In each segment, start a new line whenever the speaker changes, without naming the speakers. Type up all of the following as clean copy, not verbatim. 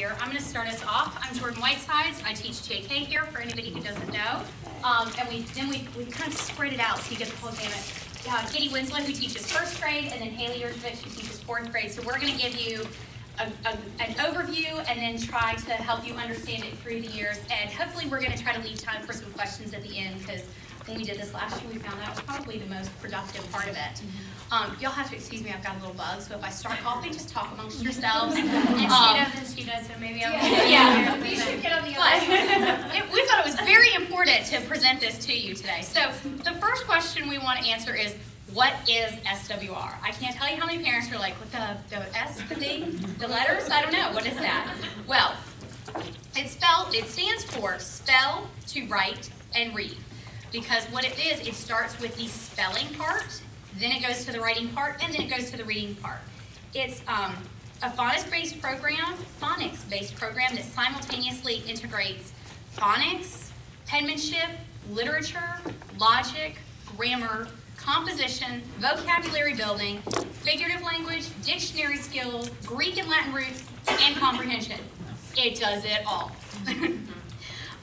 here. I'm going to start us off. I'm Jordan Whitesides. I teach JK here for anybody who doesn't know. And we kind of spread it out so you get the whole gamut. Katie Winslow, who teaches first grade, and then Hailee Jurjevich, who teaches fourth grade. So we're going to give you an overview and then try to help you understand it through the years. And hopefully we're going to try to leave time for some questions at the end, because when we did this last year, we found that was probably the most productive part of it. You'll have to excuse me, I've got a little bug, so if I start coughing, just talk amongst yourselves. And she does, so maybe I'm we should get on the other. We thought it was very important to present this to you today. So the first question we want to answer is, what is SWR? I can't tell you how many parents are like, what the S, the thing, the letters? I don't know, what is that? Well, it stands for spell, to write, and read. Because what it is, it starts with the spelling part, then it goes to the writing part, and then it goes to the reading part. It's a phonics-based program that simultaneously integrates phonics, penmanship, literature, logic, grammar, composition, vocabulary building, figurative language, dictionary skills, Greek and Latin roots, and comprehension. It does it all.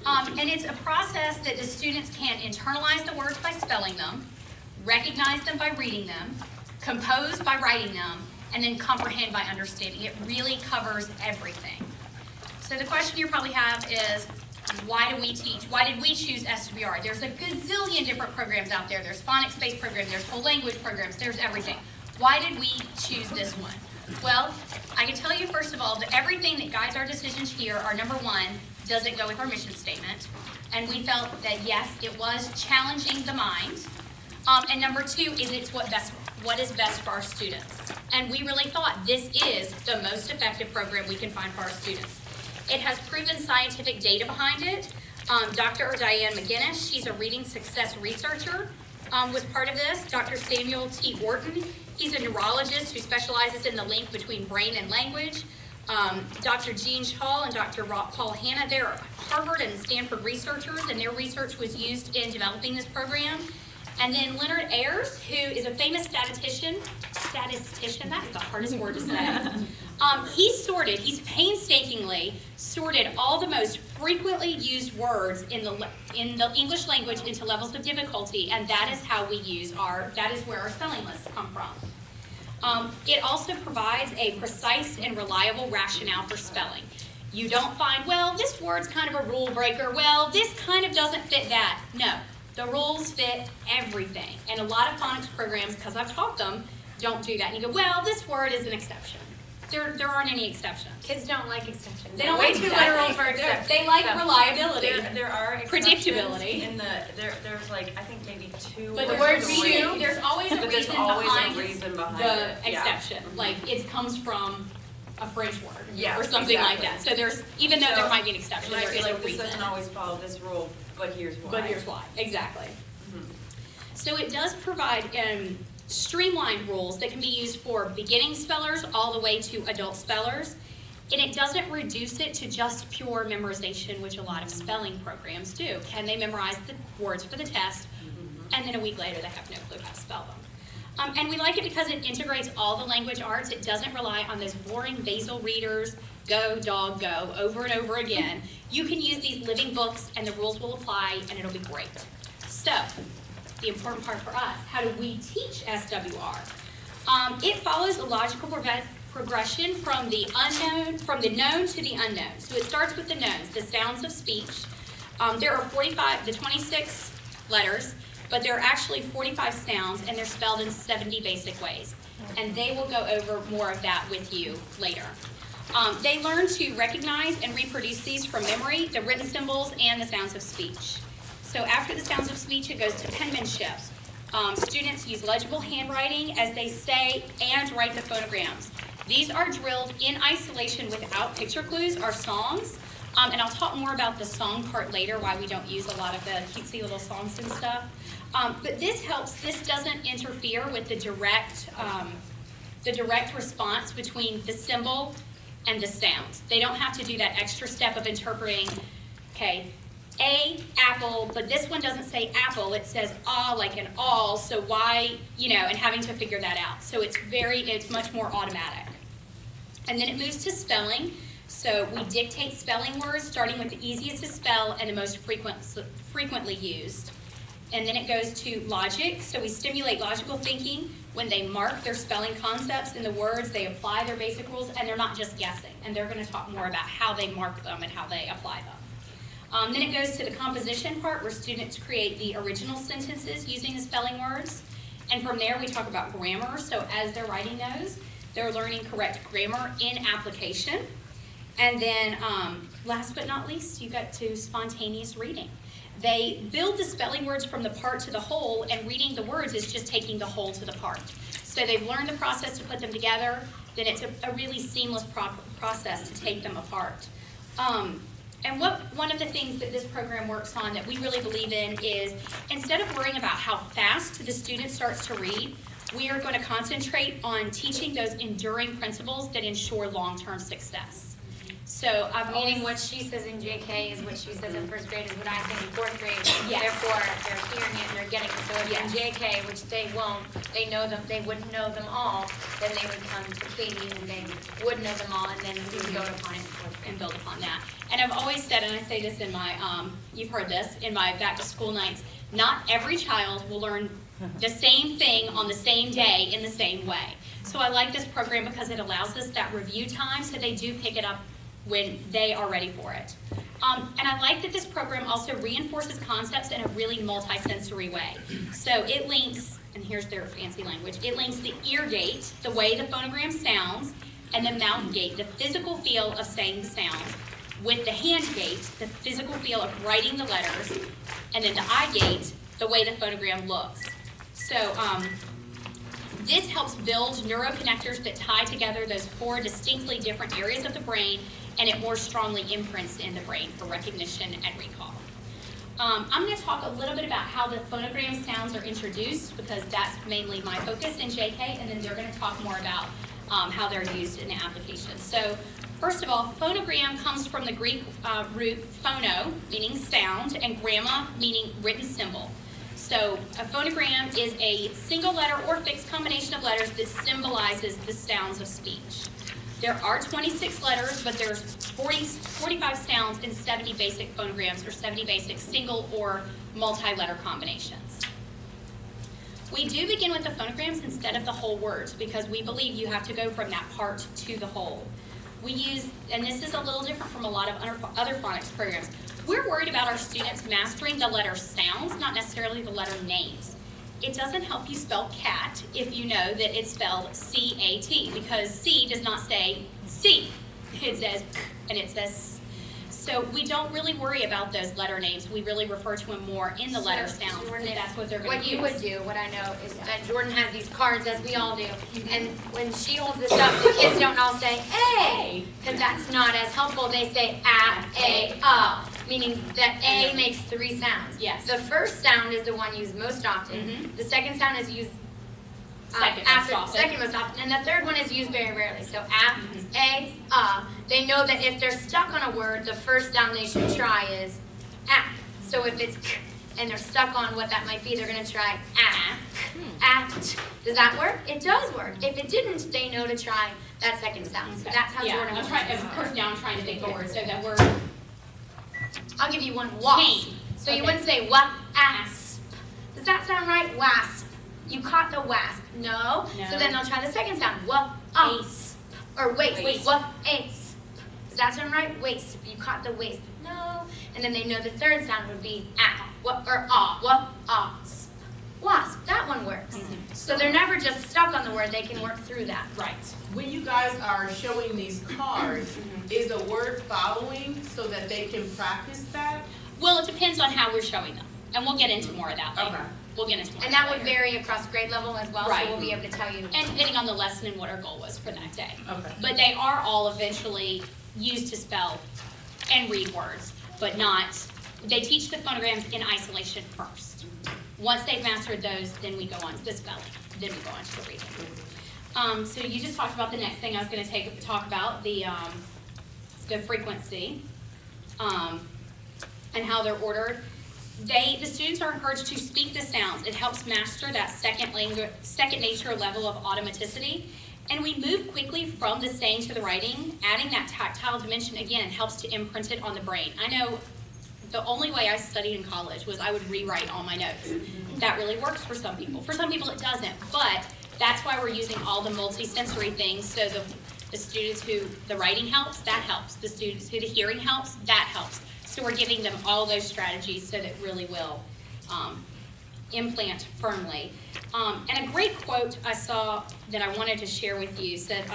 And it's a process that the students can internalize the words by spelling them, recognize them by reading them, compose by writing them, and then comprehend by understanding. It really covers everything. So the question you probably have is, why do we teach? Why did we choose SWR? There's a gazillion different programs out there. There's phonics-based programs, there's whole language programs, there's everything. Why did we choose this one? Well, I can tell you first of all that everything that guides our decisions here are, number one, does it go with our mission statement? And we felt that yes, it was challenging the mind. And number two is it's what is best for our students. And we really thought this is the most effective program we can find for our students. It has proven scientific data behind it. Dr. Diane McGinnis, she's a reading success researcher, was part of this. Dr. Samuel T. Wharton, he's a neurologist who specializes in the link between brain and language. Dr. Jean Hall and Dr. Paul Hanna, they're Harvard and Stanford researchers, and their research was used in developing this program. And then Leonard Ayers, who is a famous statistician, that is the hardest word to say. He's painstakingly sorted all the most frequently used words in the English language into levels of difficulty, and that is how we use that is where our spelling lists come from. It also provides a precise and reliable rationale for spelling. You don't find, well, this word's kind of a rule breaker, well, this kind of doesn't fit that. No, the rules fit everything. And a lot of phonics programs, because I've taught them, don't do that. And you go, well, this word is an exception. There aren't any exceptions.
Kids don't like exceptions.
They don't like too literal for exceptions. They like reliability.
There are
predictability.
There's like, I think maybe two.
But the word two, there's always a reason behind the exception.
Yeah.
Like it comes from a French word or
exactly.
something like that. So there's, even though there might be an exception, there is a reason.
This doesn't always follow this rule, but here's why.
Exactly. Mm-hmm. So it does provide streamlined rules that can be used for beginning spellers all the way to adult spellers. And it doesn't reduce it to just pure memorization, which a lot of spelling programs do. Can they memorize the words for the test, and then a week later they have no clue how to spell them? And we like it because it integrates all the language arts. It doesn't rely on those boring basal readers, go, dog, go, over and over again. You can use these living books and the rules will apply and it'll be great. So, the important part for us, how do we teach SWR? It follows a logical progression from the known to the unknown. So it starts with the knowns, the sounds of speech. There are 26 letters, but there are actually 45 sounds, and they're spelled in 70 basic ways. And they will go over more of that with you later. They learn to recognize and reproduce these from memory, the written symbols, and the sounds of speech. So after the sounds of speech, it goes to penmanship. Students use legible handwriting as they say and write the phonograms. These are drilled in isolation without picture clues or songs. And I'll talk more about the song part later, why we don't use a lot of the cutesy little songs and stuff. But this helps. This doesn't interfere with the direct response between the symbol and the sound. They don't have to do that extra step of interpreting, okay, A, apple, but this one doesn't say apple, it says like an all, so why, and having to figure that out. So it's much more automatic. And then it moves to spelling. So we dictate spelling words, starting with the easiest to spell and the most frequently used. And then it goes to logic, so we stimulate logical thinking. When they mark their spelling concepts in the words, they apply their basic rules, and they're not just guessing. And they're going to talk more about how they mark them and how they apply them. Then it goes to the composition part, where students create the original sentences using the spelling words. And from there, we talk about grammar. So as they're writing those, they're learning correct grammar in application. And then last but not least, you got to spontaneous reading. They build the spelling words from the part to the whole, and reading the words is just taking the whole to the part. So they've learned the process to put them together, then it's a really seamless process to take them apart. And one of the things that this program works on that we really believe in is, instead of worrying about how fast the student starts to read, we are going to concentrate on teaching those enduring principles that ensure long-term success. So
Meaning what she says in JK is what she says in first grade is what I say in fourth grade.
Yes.
Therefore, they're hearing it and they're getting it. So if
Yes.
in JK, which they won't, they know them, they wouldn't know them all, then they would come to Katie and they would know them all, and then we would go upon it in fourth grade.
and build upon that. And I've always said, and I say this in my, you've heard this, in my back to school nights, not every child will learn the same thing on the same day in the same way. So I like this program because it allows us that review time, so they do pick it up when they are ready for it. And I like that this program also reinforces concepts in a really multisensory way. So it links, and here's their fancy language, it links the ear gate, the way the phonogram sounds, and the mouth gate, the physical feel of saying the sounds, with the hand gate, the physical feel of writing the letters, and then the eye gate, the way the phonogram looks. So this helps build neuroconnectors that tie together those four distinctly different areas of the brain, and it more strongly imprints in the brain for recognition and recall. I'm going to talk a little bit about how the phonogram sounds are introduced, because that's mainly my focus in JK, and then they're going to talk more about how they're used in the application. So first of all, phonogram comes from the Greek root phono, meaning sound, and gramma, meaning written symbol. So a phonogram is a single letter or fixed combination of letters that symbolizes the sounds of speech. There are 26 letters, but there's 45 sounds and 70 basic phonograms, or 70 basic single or multi-letter combinations. We do begin with the phonograms instead of the whole words, because we believe you have to go from that part to the whole. We use, and this is a little different from a lot of other phonics programs, we're worried about our students mastering the letter sounds, not necessarily the letter names. It doesn't help you spell cat if you know that it's spelled C-A-T, because C does not say C. It says K, and it says S. So we don't really worry about those letter names. We really refer to them more in the letter sounds,
Jordan,
because that's what they're going to use.
What you would do, what I know, is that Jordan has these cards, as we all do, and when she holds this up, the kids don't all say A, because that's not as helpful. They say A, meaning that A makes 3 sounds.
Yes.
The first sound is the one used most often.
Mhm.
The second sound is used
Second
most often, and the third one is used very rarely. So A, they know that if they're stuck on a word, the first sound they should try is A. So if it's K and they're stuck on what that might be, they're going to try A. Act. Does that work? It does work. If it didn't, they know to try that second sound. So that's how Jordan
I'm
works.
trying, of course, now I'm trying to think of words. So that word,
I'll give you one. Wasp.
Cane.
So you
Okay.
wouldn't say wasp. Does that sound right? Wasp. You caught the wasp. No.
No.
So then they'll try the second sound. Wasp. Or waste.
Waste.
Wasp. Does that sound right? Waste. You caught the waste. No. And then they know the third sound would be or wasp. Wasp. That one works.
Mhm.
So they're never just stuck on the word. They can work through that.
right.
When you guys are showing these cards,
Mm-hmm.
is a word following so that they can practice that?
Well, it depends on how we're showing them, and we'll get into more of that later.
Okay.
We'll get into more.
And
of
that would
later.
vary across grade level as well.
Right.
So we'll be able to tell you.
And depending on the lesson and what our goal was for that day.
Okay.
But they are all eventually used to spell and read words, but not, they teach the phonograms in isolation first. Once they've mastered those, then we go on to the spelling, then we go on to the reading. So you just talked about the next thing I was going to talk about, the frequency, and how they're ordered. The students are encouraged to speak the sounds. It helps master that second nature level of automaticity, And we move quickly from the saying to the writing. Adding that tactile dimension, again, helps to imprint it on the brain. I know the only way I studied in college was I would rewrite all my notes. That really works for some people. For some people it doesn't, but that's why we're using all the multi-sensory things. So the students who the writing helps, that helps. The students who the hearing helps, that helps. So we're giving them all those strategies so that really will implant firmly. And a great quote I saw that I wanted to share with you said,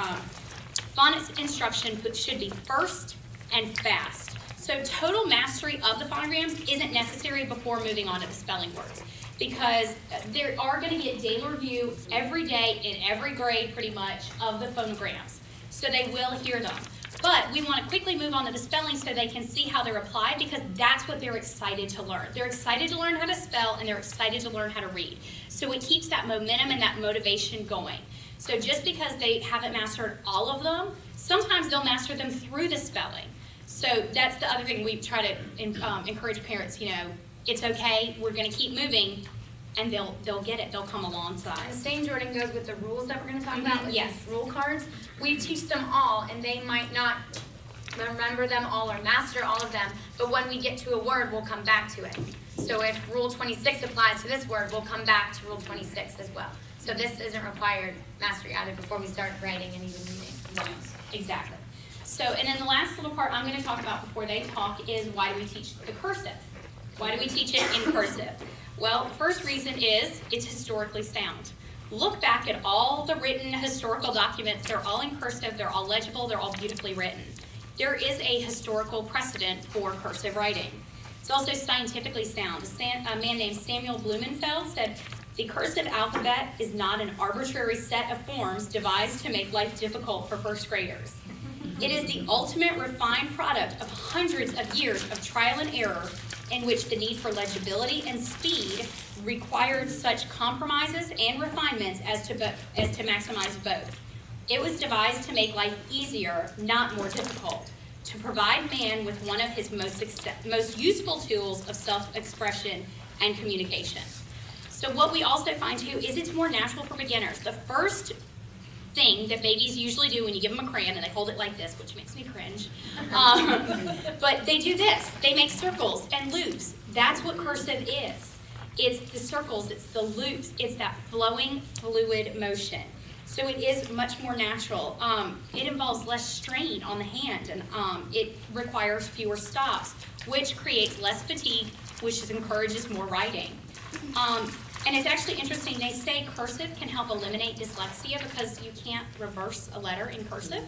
phonics instruction should be first and fast. So total mastery of the phonograms isn't necessary before moving on to the spelling words, because they are going to get daily review every day in every grade pretty much of the phonograms. So they will hear them. But we want to quickly move on to the spelling so they can see how they're applied, because that's what they're excited to learn. They're excited to learn how to spell, and they're excited to learn how to read. So it keeps that momentum and that motivation going. So just because they haven't mastered all of them, sometimes they'll master them through the spelling. So that's the other thing we try to encourage parents, it's okay, we're going to keep moving, and they'll get it, they'll come alongside.
The same, Jordan, goes with the rules that we're going to talk about with
Yes.
these rule cards. We teach them all, and they might not remember them all or master all of them, but when we get to a word, we'll come back to it. So if Rule 26 applies to this word, we'll come back to Rule 26 as well. So this isn't required mastery either before we start writing and even reading.
Right, exactly. So, and then the last little part I'm going to talk about before they talk is, why do we teach the cursive? Why do we teach it in cursive? Well, the first reason is it's historically sound. Look back at all the written historical documents. They're all in cursive, they're all legible, they're all beautifully written. There is a historical precedent for cursive writing. It's also scientifically sound. A man named Samuel Blumenfeld said, "The cursive alphabet is not an arbitrary set of forms devised to make life difficult for first graders. It is the ultimate refined product of hundreds of years of trial and error, in which the need for legibility and speed required such compromises and refinements as to maximize both. It was devised to make life easier, not more difficult, to provide man with one of his most useful tools of self-expression and communication." So what we also find too is it's more natural for beginners. The first thing that babies usually do when you give them a crayon, and they hold it like this, which makes me cringe, but they do this. They make circles and loops. That's what cursive is. It's the circles, it's the loops, it's that flowing fluid motion. So it is much more natural. It involves less strain on the hand, and it requires fewer stops, which creates less fatigue, which encourages more writing. And it's actually interesting, they say cursive can help eliminate dyslexia because you can't reverse a letter in cursive.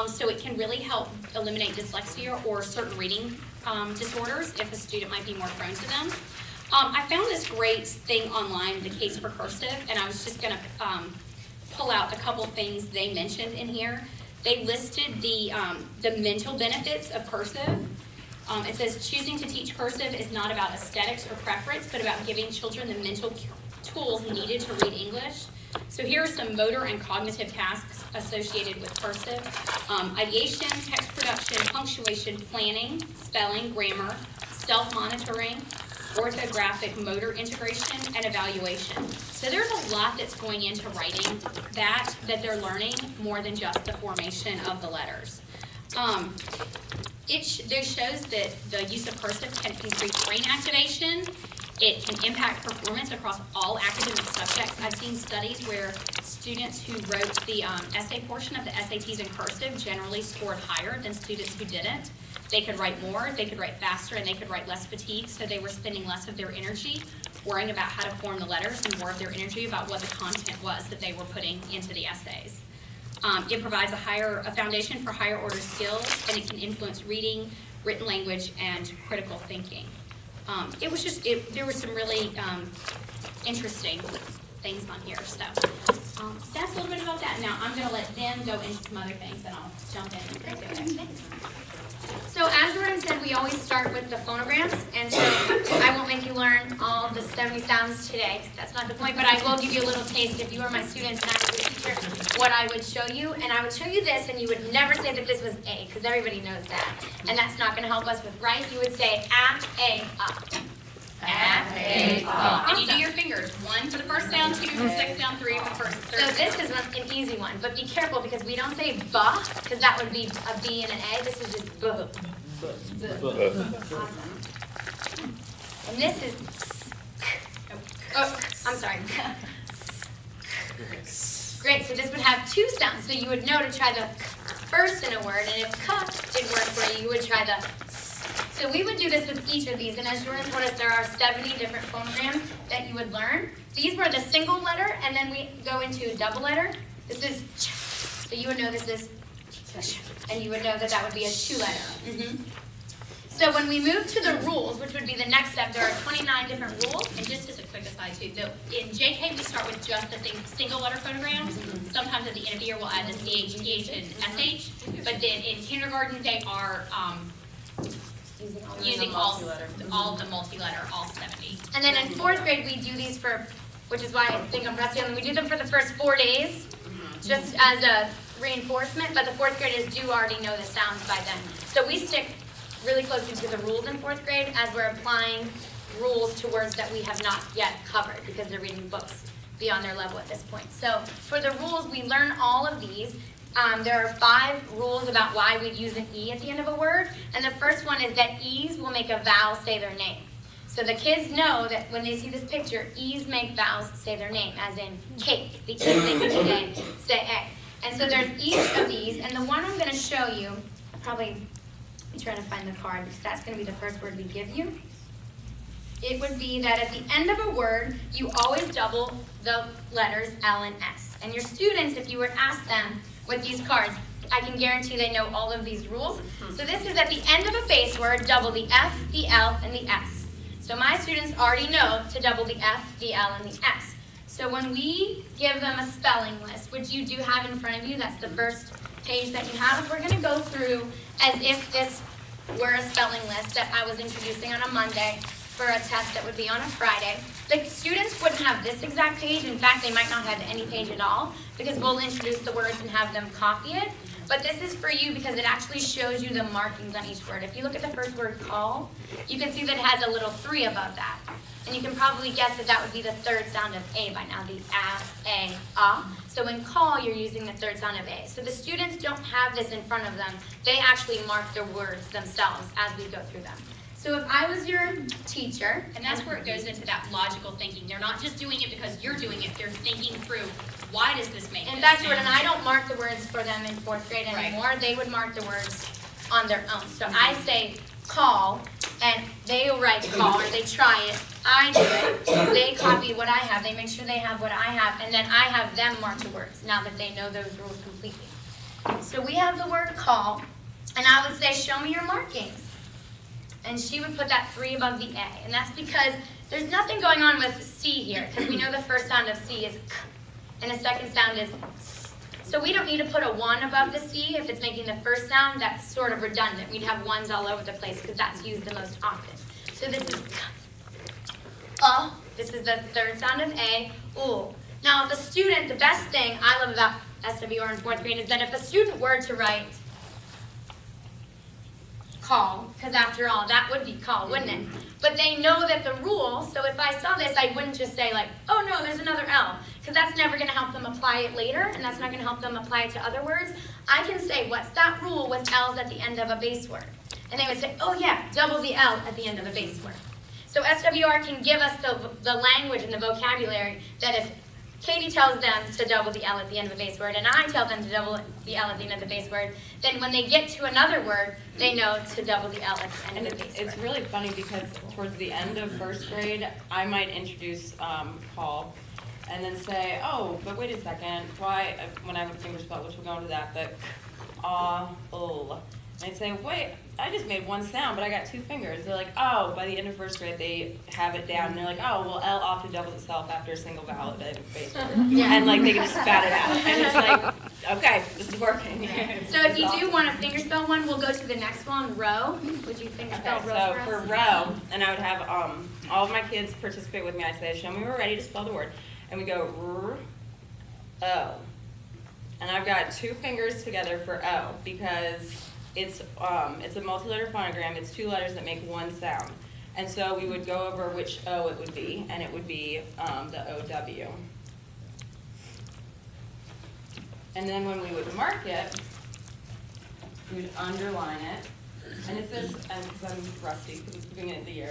So it can really help eliminate dyslexia or certain reading disorders if a student might be more prone to them. I found this great thing online, the case for cursive, and I was just going to pull out a couple things they mentioned in here. They listed the mental benefits of cursive. It says, choosing to teach cursive is not about aesthetics or preference, but about giving children the mental tools needed to read English. So here are some motor and cognitive tasks associated with cursive. Ideation, text production, punctuation, planning, spelling, grammar, self-monitoring, orthographic motor integration, and evaluation. So there's a lot that's going into writing that they're learning more than just the formation of the letters. There shows that the use of cursive can increase brain activation. It can impact performance across all academic subjects. I've seen studies where students who wrote the essay portion of the SATs in cursive generally scored higher than students who didn't. They could write more, they could write faster, and they could write less fatigue, so they were spending less of their energy worrying about how to form the letters and more of their energy about what the content was that they were putting into the essays. It provides a foundation for higher order skills, and it can influence reading, written language, and critical thinking. There were some really interesting things on here. So that's a little bit about that. Now I'm going to let them go into some other things, and I'll jump in and do it. Thanks.
So as Jordan said, we always start with the phonograms, and so I won't make you learn all the 70 sounds today, 'cause that's not the point, but I will give you a little taste if you were my students and I was a teacher, what I would show you, and I would show you this, and you would never say that this was A, because everybody knows that, and that's not going to help us with right. You would say A,
And you do your fingers. 1 for the first sound, 2 for the second sound, 3 for the first, third.
So this is an easy one, but be careful because we don't say ba, because that would be a B and an A. This is just b. Awesome. And this is I'm sorry. Great, so this would have 2 sounds. So you would know to try the first in a word, and if k didn't work for you, you would try the s. So we would do this with each of these, and as Jordan told us, there are 70 different phonograms that you would learn. These were the single letter, and then we go into double letter. This is ch, so you would know this is ch, and you would know that that would be a 2-letter. So when we move to the rules, which would be the next step, there are 29 different rules.
And just as a quick aside too, in JK we start with just the single letter phonograms. Sometimes at the end of the year we'll add the CH, TH, and SH. But then in kindergarten they are using all the multi-letter, all 70.
And then in 4th grade, we do these for, which is why I think I'm rusty on them. We do them for the first 4 days, just as a reinforcement, but the 4th graders do already know the sounds by then. So we stick really closely to the rules in 4th grade as we're applying rules to words that we have not yet covered because they're reading books beyond their level at this point. So for the rules, we learn all of these. There are 5 rules about why we'd use an E at the end of a word. And the first one is that E's will make a vowel say their name. So the kids know that when they see this picture, E's make vowels say their name, as in cake. The E's make it today say A. And so there's each of these. And the one I'm going to show you, I'll probably be trying to find the card because that's going to be the first word we give you. It would be that at the end of a word, you always double the letters L and S. And your students, if you were to ask them with these cards, I can guarantee they know all of these rules. So this is at the end of a base word, double the F, the L, and the S. So my students already know to double the F, the L, and the S. So when we give them a spelling list, which you do have in front of you, that's the first page that you have, we're going to go through as if this were a spelling list that I was introducing on a Monday for a test that would be on a Friday. The students wouldn't have this exact page. In fact, they might not have any page at all because we'll introduce the words and have them copy it. But this is for you because it actually shows you the markings on each word. If you look at the first word, call, you can see that it has a little 3 above that. And you can probably guess that that would be the 3rd sound of A by now, the A, So in call, you're using the 3rd sound of A. So the students don't have this in front of them. They actually mark their words themselves as we go through them. So if I was your teacher,
And that's where it goes into that logical thinking. They're not just doing it because you're doing it. They're thinking through, why does this make
in
this
fact,
sound?
Jordan, I don't mark the words for them in 4th grade anymore.
Right.
They would mark the words on their own. So I say call, and they write call, or they try it. I do it. They copy what I have. They make sure they have what I have, and then I have them mark the words now that they know those rules completely. So we have the word call, and I would say, show me your markings. And she would put that 3 above the A. And that's because there's nothing going on with C here, because we know the first sound of C is K, and the second sound is S. So we don't need to put a 1 above the C if it's making the first sound. That's sort of redundant. We'd have 1s all over the place because that's used the most often. So this is K. This is the 3rd sound of A. Oo. Now, if a student, the best thing I love about SWR in 4th grade is that if a student were to write call, because after all, that would be call, wouldn't it? But they know that the rule, so if I saw this, I wouldn't just say like, oh no, there's another L, because that's never going to help them apply it later, and that's not going to help them apply it to other words. I can say, what's that rule with L's at the end of a base word? And they would say, oh yeah, double the L at the end of a base word. So SWR can give us the language and the vocabulary that if Katie tells them to double the L at the end of a base word, and I tell them to double the L at the end of the base word, then when they get to another word, they know to double the L at the end of the base word.
It's really funny because towards the end of 1st grade, I might introduce call and then say, oh, but wait a second, why, when I have a finger spell, which we'll go into that, but and I'd say, wait, I just made 1 sound, but I got 2 fingers. They're like, oh, by the end of 1st grade, they have it down. And they're like, oh, well, L often doubles itself after a single vowel at the base word. And like, they can just spat it out. And it's like, okay, this is working.
So if you do want a fingerspell one, we'll go to the next one, row. Would you fingerspell
Okay,
row
so
for
for
us?
row, and I would have all of my kids participate with me. I'd say, show me when we're ready to spell the word. And we go O. And I've got 2 fingers together for O because it's a multi-letter phonogram. It's 2 letters that make 1 sound. And so we would go over which O it would be, and it would be the OW. And then when we would mark it, we would underline it. And it says, and because I'm rusty because it's the beginning of the year,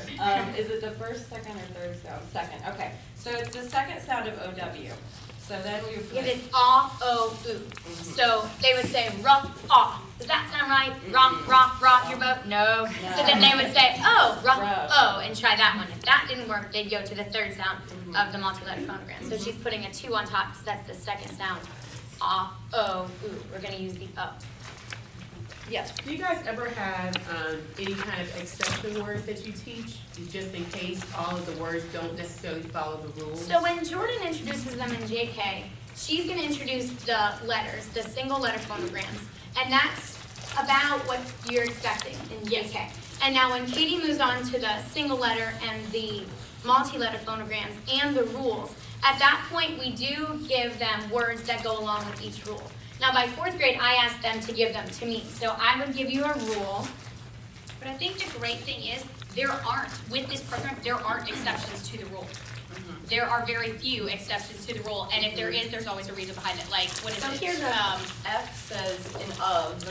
is it the first, second, or third sound? Second, okay. So it's the second sound of OW. So then we would put...
It is A-O-U. So they would say R-A. Does that sound right? Rock your boat? No. So then they would say O, and try that one. If that didn't work, they'd go to the third sound of the multi-letter phonogram. So she's putting a 2 on top because that's the second sound. A-O-U. We're going to use the O.
Yes.
Do you guys ever have any kind of exception words that you teach, just in case all of the words don't necessarily follow the rules?
So when Jordan introduces them in JK, she's going to introduce the letters, the single letter phonograms, and that's about what you're expecting in JK. And now when Katie moves on to the single letter and the multi-letter phonograms and the rules, at that point we do give them words that go along with each rule. Now, by 4th grade, I asked them to give them to me. So I would give you a rule.
But I think the great thing is, with this program, there aren't exceptions to the rule. There are very few exceptions to the rule, and if there is, there's always a reason behind it. Like, what is
So
it?
here's F says in of,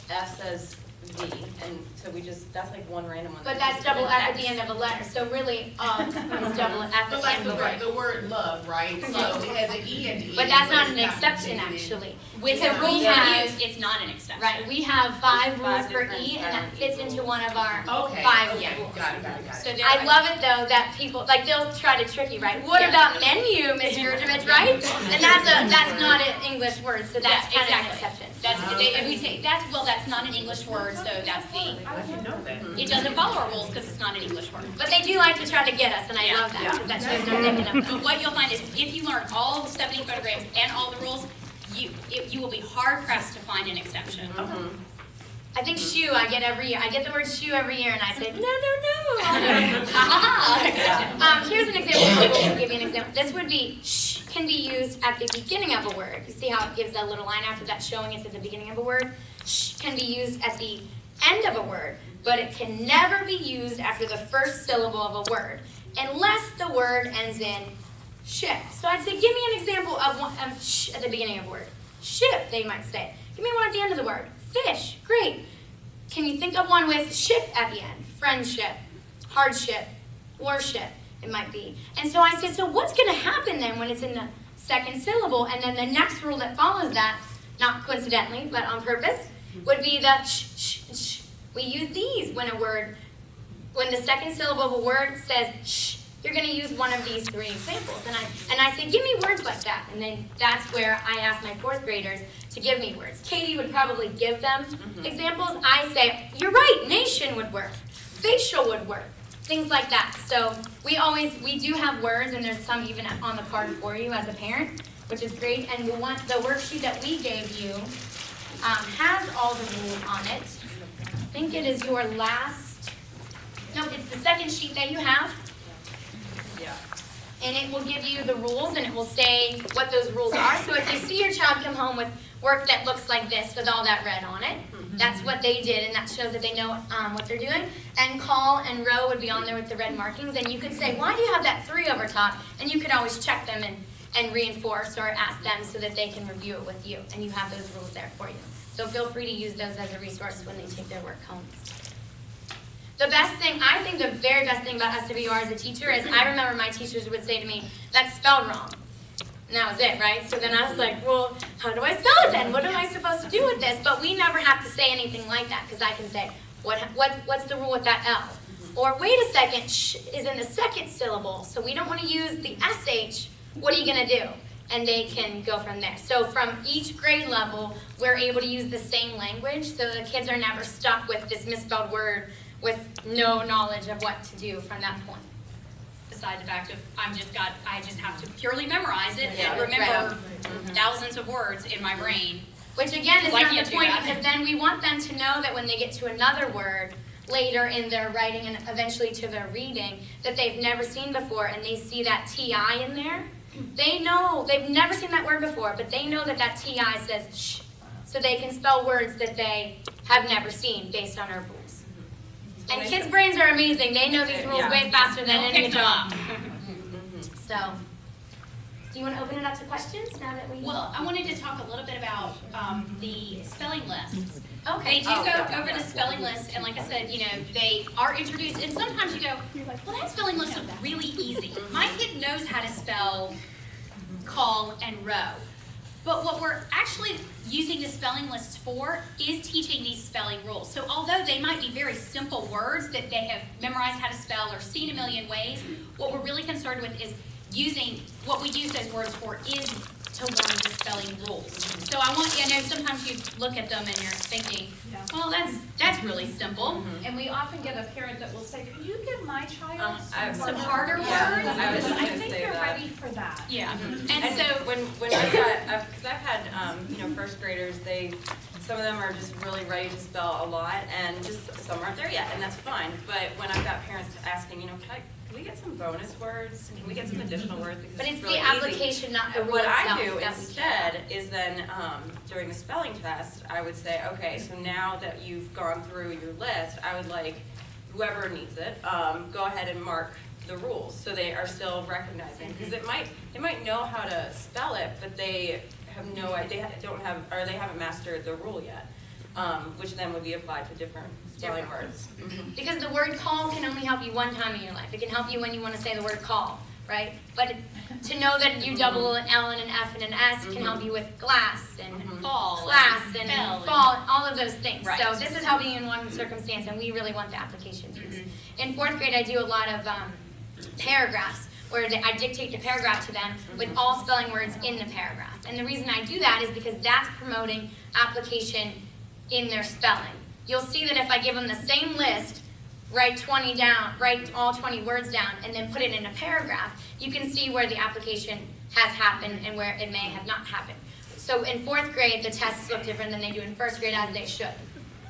F says V, and so we just, that's like one random one.
But that's double F at the end of a letter. So really, is double F at
But
the
like
end of a word.
the word love, right? So it has an E at the end.
But that's not
so
an
it's
exception,
included.
actually.
With
Because
the rules
we
we
have-
use, it's not an exception.
Right, we have 5 rules
Five
for
different
E, and that
spelling
fits into
rules.
one of our
Okay.
5
Okay.
rules.
Got it.
So there
I love it though that people, like they'll try to trick you, right? What about menu, Ms. Jurjevich, right? And that's not an English word, so that's
Yeah,
kind of an
exactly.
exception.
That's if we take that's not an English word, so that's the.
I didn't know that.
It doesn't follow our rules because it's not an English word.
But they do like to try to get us, and I love that, because that shows they're thinking of
But what you'll find is if you learn all the 70 phonograms and all the rules, you will be hard pressed to find an exception.
I think shoe, I get every year. I get the word shoe every year, and I say, no. Here's an example. I'll give you an example. This would be sh can be used at the beginning of a word. You see how it gives that little line after that showing it's at the beginning of a word? Sh can be used at the end of a word, but it can never be used after the first syllable of a word, unless the word ends in ship. So I'd say, give me an example of sh at the beginning of a word. Ship, they might say. Give me one at the end of the word. Fish, great. Can you think of one with ship at the end? Friendship, hardship, worship, it might be. And so I said, so what's going to happen then when it's in the second syllable? And then the next rule that follows that, not coincidentally, but on purpose, would be the sh. We use these when the second syllable of a word says sh, you're going to use one of these 3 examples. And I say, give me words like that. And then that's where I ask my 4th graders to give me words. Katie would probably give them examples. I say, you're right, nation would work. Facial would work. Things like that. So we do have words, and there's some even on the card for you as a parent, which is great. And the worksheet that we gave you has all the rules on it. I think it is your last, no, it's the second sheet that you have.
Yeah.
And it will give you the rules, and it will say what those rules are. So if you see your child come home with work that looks like this with all that red on it, that's what they did, and that shows that they know what they're doing. And call and row would be on there with the red markings, and you could say, why do you have that 3 over top? And you could always check them and reinforce or ask them so that they can review it with you, and you have those rules there for you. So feel free to use those as a resource when they take their work home. The best thing, I think the very best thing about SWR as a teacher is I remember my teachers would say to me, that's spelled wrong. And that was it, right? So then I was like, well, how do I spell it then? What am I supposed to do with this? But we never have to say anything like that, because I can say, what's the rule with that L? Or wait a second, sh is in the second syllable, so we don't want to use the SH. What are you going to do? And they can go from there. So from each grade level, we're able to use the same language, so the kids are never stuck with this misspelled word with no knowledge of what to do from that point.
Besides the fact of I just have to purely memorize it
Yeah,
and remember thousands of words in my brain.
Which again is
Well, I
not
can't
the
do
point,
that.
because then we want them to know that when they get to another word later in their writing and eventually to their reading that they've never seen before, and they see that TI in there, they know, they've never seen that word before, but they know that that TI says sh, so they can spell words that they have never seen based on our rules. And kids' brains are amazing. They know these rules way faster than
They'll
any
pick them
adult.
up.
So, do you want to open it up to questions now that we?
Well, I wanted to talk a little bit about the spelling lists.
Okay.
They do go over the spelling list, and like I said, you know, they are introduced, and sometimes you go, well, that spelling list is really easy. My kid knows how to spell call and row. But what we're actually using the spelling lists for is teaching these spelling rules. So although they might be very simple words that they have memorized how to spell or seen a million ways, what we're really concerned with is using, what we use those words for is to learn the spelling rules. So I know sometimes you look at them and you're thinking, well, that's really simple.
And we often get a parent that will say, could you give my child
Some harder words?
I was
Because
just
I
gonna
think
say
they're
that.
ready for that.
Yeah.
And
And so,
when I've got, because I've had, you know, first graders, some of them are just really ready to spell a lot, and just some aren't there yet, and that's fine. But when I've got parents asking, you know, can we get some bonus words? Can we get some additional words? Because
But it's
really
the
easy.
application, not the
And
rule
what I
itself.
do
that we
instead is then, during the spelling test, I would say, okay, so now that you've gone through your list, I would like, whoever needs it, go ahead and mark the rules, so they are still recognizing, because they might know how to spell it, but they have no idea, they haven't mastered the rule yet, which then would be applied to different spelling words.
Because the word call can only help you one time in your life. It can help you when you want to say the word call, right? But to know that you double an L and an F and an S can help you with glass and
fall,
class and
spell,
fall, all of those things.
Right.
So this is helping you in one circumstance, and we really want the application piece. In fourth grade, I do a lot of paragraphs, where I dictate the paragraph to them with all spelling words in the paragraph. And the reason I do that is because that's promoting application in their spelling. You'll see that if I give them the same list, write all 20 words down, and then put it in a paragraph, you can see where the application has happened and where it may have not happened. So in fourth grade, the tests look different than they do in first grade, as they should.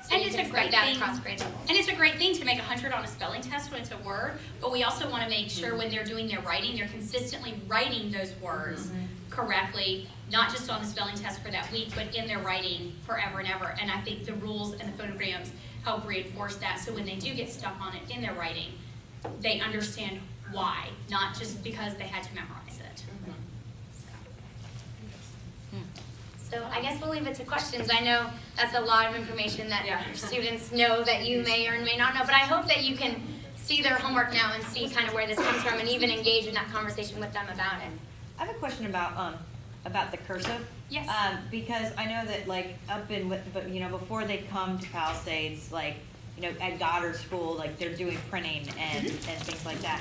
So
and
you
it's
can
a great
expect that
thing.
across grade levels.
And it's a great thing to make 100 on a spelling test when it's a word, but we also want to make sure when they're doing their writing, they're consistently writing those words correctly, not just on the spelling test for that week, but in their writing forever and ever. And I think the rules and the phonograms help reinforce that, so when they do get stuck on it in their writing, they understand why, not just because they had to memorize it.
So I guess we'll leave it to questions. I know that's a lot of information that students know that you may or may not know, but I hope that you can see their homework now and see kind of where this comes from and even engage in that conversation with them about it.
I have a question about the cursive.
Yes.
Because I know that like but you know, before they come to Palisades, like, you know, at Goddard School, like they're doing printing and things like that.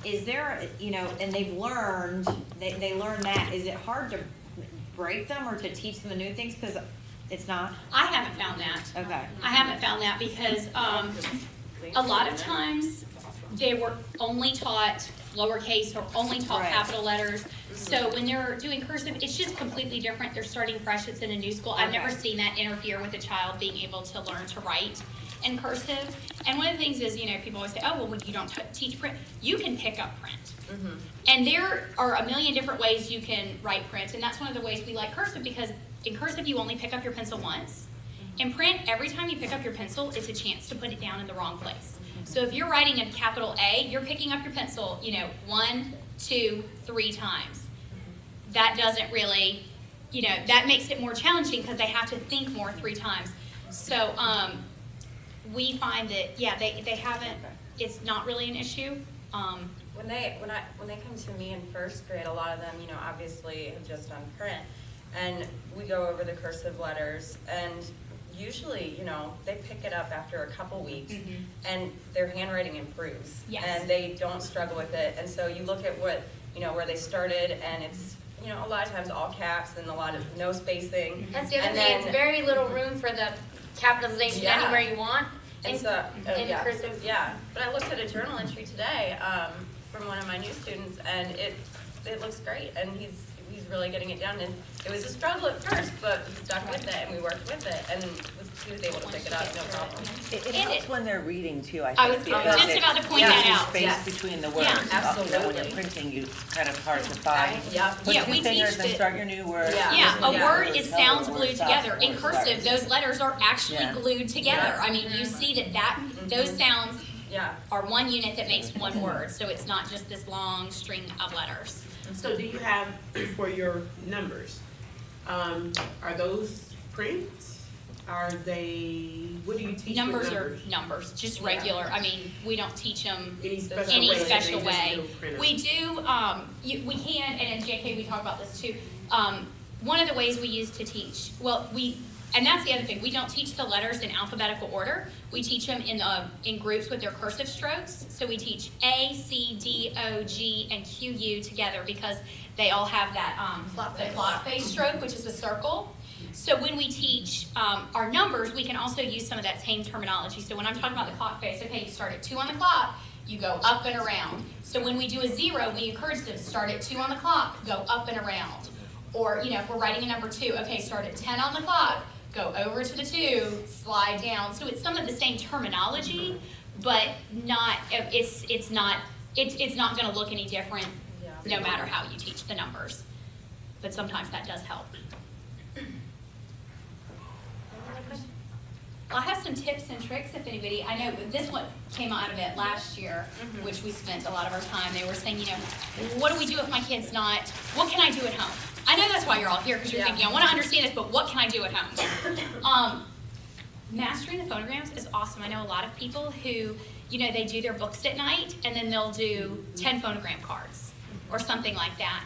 Is there, you know, and they've learned, they learn that, is it hard to break them or to teach them the new things? Because it's not?
I haven't found that.
Okay.
I haven't found that because a lot of times they were only taught lowercase or only taught
Right.
capital letters. So when they're doing cursive, it's just completely different. They're starting fresh. It's in a new school. I've never seen that interfere with a child being able to learn to write in cursive. And one of the things is, you know, people always say, oh, well, you don't teach print. You can pick up print. And there are a million different ways you can write print. And that's one of the ways we like cursive, because in cursive, you only pick up your pencil once. In print, every time you pick up your pencil, it's a chance to put it down in the wrong place. So if you're writing a capital A, you're picking up your pencil, you know, 1, 2, 3 times. That doesn't really, you know, that makes it more challenging because they have to think more 3 times. So we find that, yeah, they haven't, it's not really an issue.
When they come to me in first grade, a lot of them, you know, obviously have just done print, and we go over the cursive letters, and usually, you know, they pick it up after a couple weeks, and their handwriting improves,
Yes.
and they don't struggle with it. And so you look at what, you know, where they started, and it's, you know, a lot of times all caps and a lot of no spacing.
That's the other
And
thing. It's
then-
very little room for the capitalization
Yeah.
anywhere you want.
And
in-
so,
in
yeah,
cursive.
yeah. But I looked at a journal entry today from one of my new students, and it looks great, and he's really getting it down. And it was a struggle at first, but he stuck with it, and we worked with it, and he was able to pick it up, no problem.
It
And
helps
it-
when they're reading too, I
I
think.
was
because
just
it-
about to point
Yeah.
that
there's
out.
space
Yes.
between the words.
Yeah.
You know, when
Absolutely.
you're printing, you kind of hard to find.
Yeah.
Put
Yeah,
two
we
fingers
teach
and
that-
start your new word.
Yeah.
Yeah, a
Yeah.
word, it
Tell
sounds
the word
glued
stop,
together.
the
In
word
cursive,
start.
those letters are actually
Yeah.
glued together.
Yeah.
I mean, you see that Those sounds
Yeah.
are one unit that makes one word, so it's not just this long string of letters.
So do you have, for your numbers, are those print? Are they, what do you teach with
Numbers
numbers?
are numbers, just regular. I mean, we don't teach them
Any special
any
way?
special
They just
way.
do print 'em?
We do, we can, and in JK we talk about this too. One of the ways we use to teach, and that's the other thing, we don't teach the letters in alphabetical order. We teach them in groups with their cursive strokes. So we teach A, C, D, O, G, and Q, U together because they all have that, the clock face stroke, which is a circle. So when we teach our numbers, we can also use some of that same terminology. So when I'm talking about the clock face, okay, you start at 2 on the clock, you go up and around. So when we do a 0, we encourage them to start at 2 on the clock, go up and around. Or, if we're writing a number 2, okay, start at 10 on the clock, go over to the 2, slide down. So it's some of the same terminology, but it's not going to look any different no matter how you teach the numbers. But sometimes that does help. Well, I have some tips and tricks if anybody, I know this one came out of it last year, which we spent a lot of our time. They were saying, what do we do if my kid's not, what can I do at home? I know that's why you're all here, because you're thinking, I want to understand this, but what can I do at home? Mastering the phonograms is awesome. I know a lot of people who, they do their books at night, and then they'll do 10 phonogram cards, or something like that.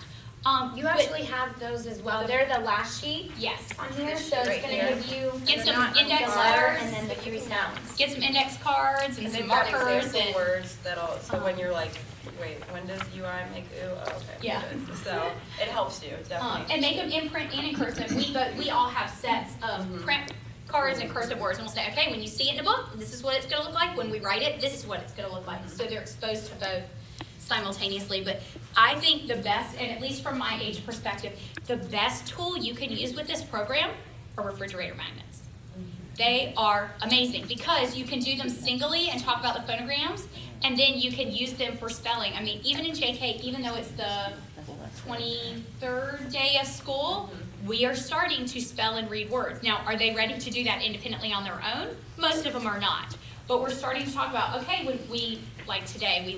You actually have those as well. They're the last sheet
Yes.
on here, so it's
Right
gonna
here.
give you
Get some
the
index
letter
cards.
and then the 3 sounds.
Get some index cards and
And
some
they've got
markers
example
and.
words that'll, so when you're like, wait, when does UI make ooh? Oh, okay.
Yeah.
So it helps you, definitely.
And make them in print and in cursive. We all have sets of print cards and cursive words, and we'll say, okay, when you see it in a book, this is what it's going to look like. When we write it, this is what it's going to look like. So they're exposed to both simultaneously. But I think the best, and at least from my age perspective, the best tool you can use with this program are refrigerator magnets. They are amazing because you can do them singly and talk about the phonograms, and then you can use them for spelling. I mean, even in JK, even though it's the 23rd day of school, we are starting to spell and read words. Now, are they ready to do that independently on their own? Most of them are not. But we're starting to talk about, okay, when we, like today,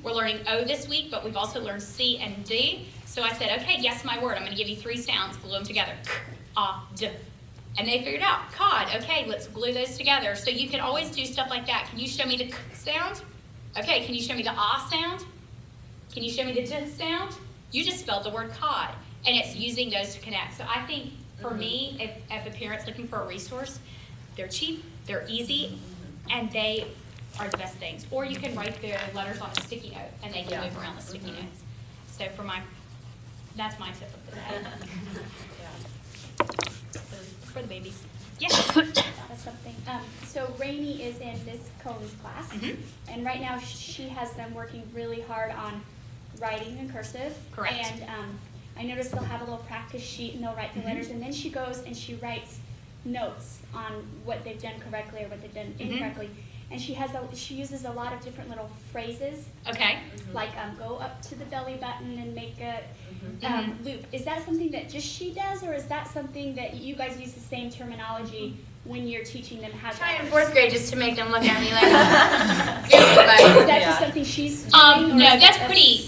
we're learning O this week, but we've also learned C and D. So I said, okay, guess my word. I'm going to give you 3 sounds, glue them together. D. And they figured out, cod. Okay, let's glue those together. So you can always do stuff like that. Can you show me the k sound? Okay, can you show me the ah sound? Can you show me the d sound? You just spelled the word cod. And it's using those to connect. So I think for me, if a parent's looking for a resource, they're cheap, they're easy, and they are the best things. Or you can write their letters on a sticky note, and they can move around the sticky notes. So that's my tip of the day. For the babies. Yeah.
That's something. So Rainey is in Miss Cohen's class, and right now she has them working really hard on writing in cursive.
Correct.
And I noticed they'll have a little practice sheet and they'll write the letters, and then she goes and she writes notes on what they've done correctly or what they've done incorrectly. And she uses a lot of different little phrases,
Okay.
like go up to the belly button and make a loop. Is that something that just she does, or is that something that you guys use the same terminology when you're teaching them how to?
Try in 4th grade just to make them look at me like.
Is that just something she's doing? or
No,
is
that's
it a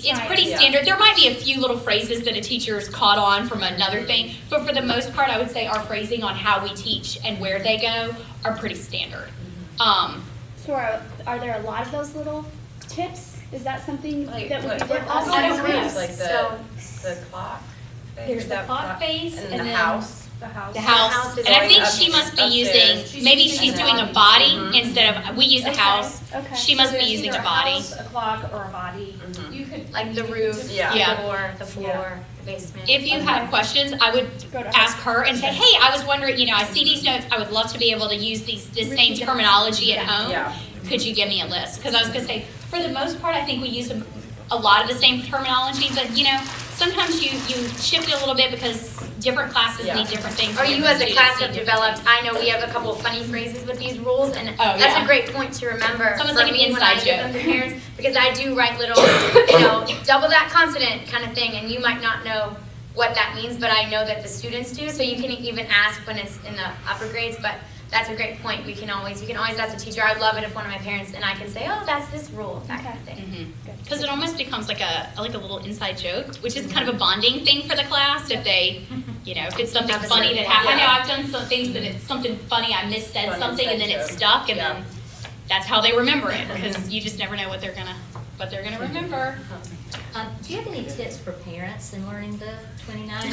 it's pretty
science?
standard. There might be a few little phrases that a teacher's caught on from another thing, but for the most part, I would say our phrasing on how we teach and where they go are pretty standard.
So are there a lot of those little tips? Is that something
Like,
that would be
what
different?
also
what
have
groups,
groups.
like
So-
the clock?
There's the clock face
and
and
the
then
house.
The house.
the house,
is
and I
going
think
up-
she must be
upstairs.
using, maybe she's doing a body instead of, we use a
Okay,
house.
okay.
She
So
must be
there's
using
either
a body.
house, a clock, or a body. You could.
Like the
you could
roof,
just-
Yeah.
Yeah.
the door, the floor, the basement.
If you have questions, I would
Go to
ask her and say, hey, I was wondering, I see these notes, I would love to be able to use this same terminology at home.
Yeah.
Could you give me a list? Because I was going to say, for the most part, I think we use a lot of the same terminology, but sometimes you shift it a little bit because different classes
Yeah.
need different things.
Or you as a
Students
class
need
have
different
developed,
things.
I know we have a couple of funny phrases with these rules, and
Oh,
that's
yeah.
a great point to remember
It's almost
for
like an
me when I
inside
give them
joke.
to parents, because I do write little, double that consonant kind of thing, and you might not know what that means, but I know that the students do, so you can even ask when it's in the upper grades, but that's a great point. You can always ask the teacher. I would love it if one of my parents and I can say, oh, that's this rule, that kind of thing.
Because it almost becomes like a little inside joke, which is kind of a bonding thing for the class. If they, if it's something funny that happened. I know I've done some things that it's something funny, I missaid something and then it's stuck, and then that's how they remember it, because you just never know what they're gonna remember.
Do you have any tips for parents in learning the 29?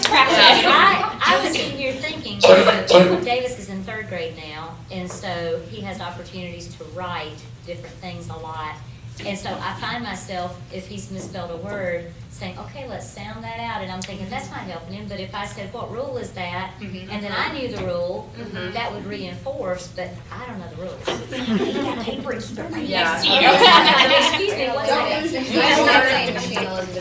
Practice.
I was sitting here thinking, Davis is in 3rd grade now, and so he has opportunities to write different things a lot. And so I find myself, if he's misspelled a word, saying, okay, let's sound that out. And I'm thinking, that's not helping him. But if I said, what rule is that? And then I knew the rule, that would reinforce, but I don't know the rules.
You got paper and keep it right
Yeah.
next to you.
Excuse me, what's that?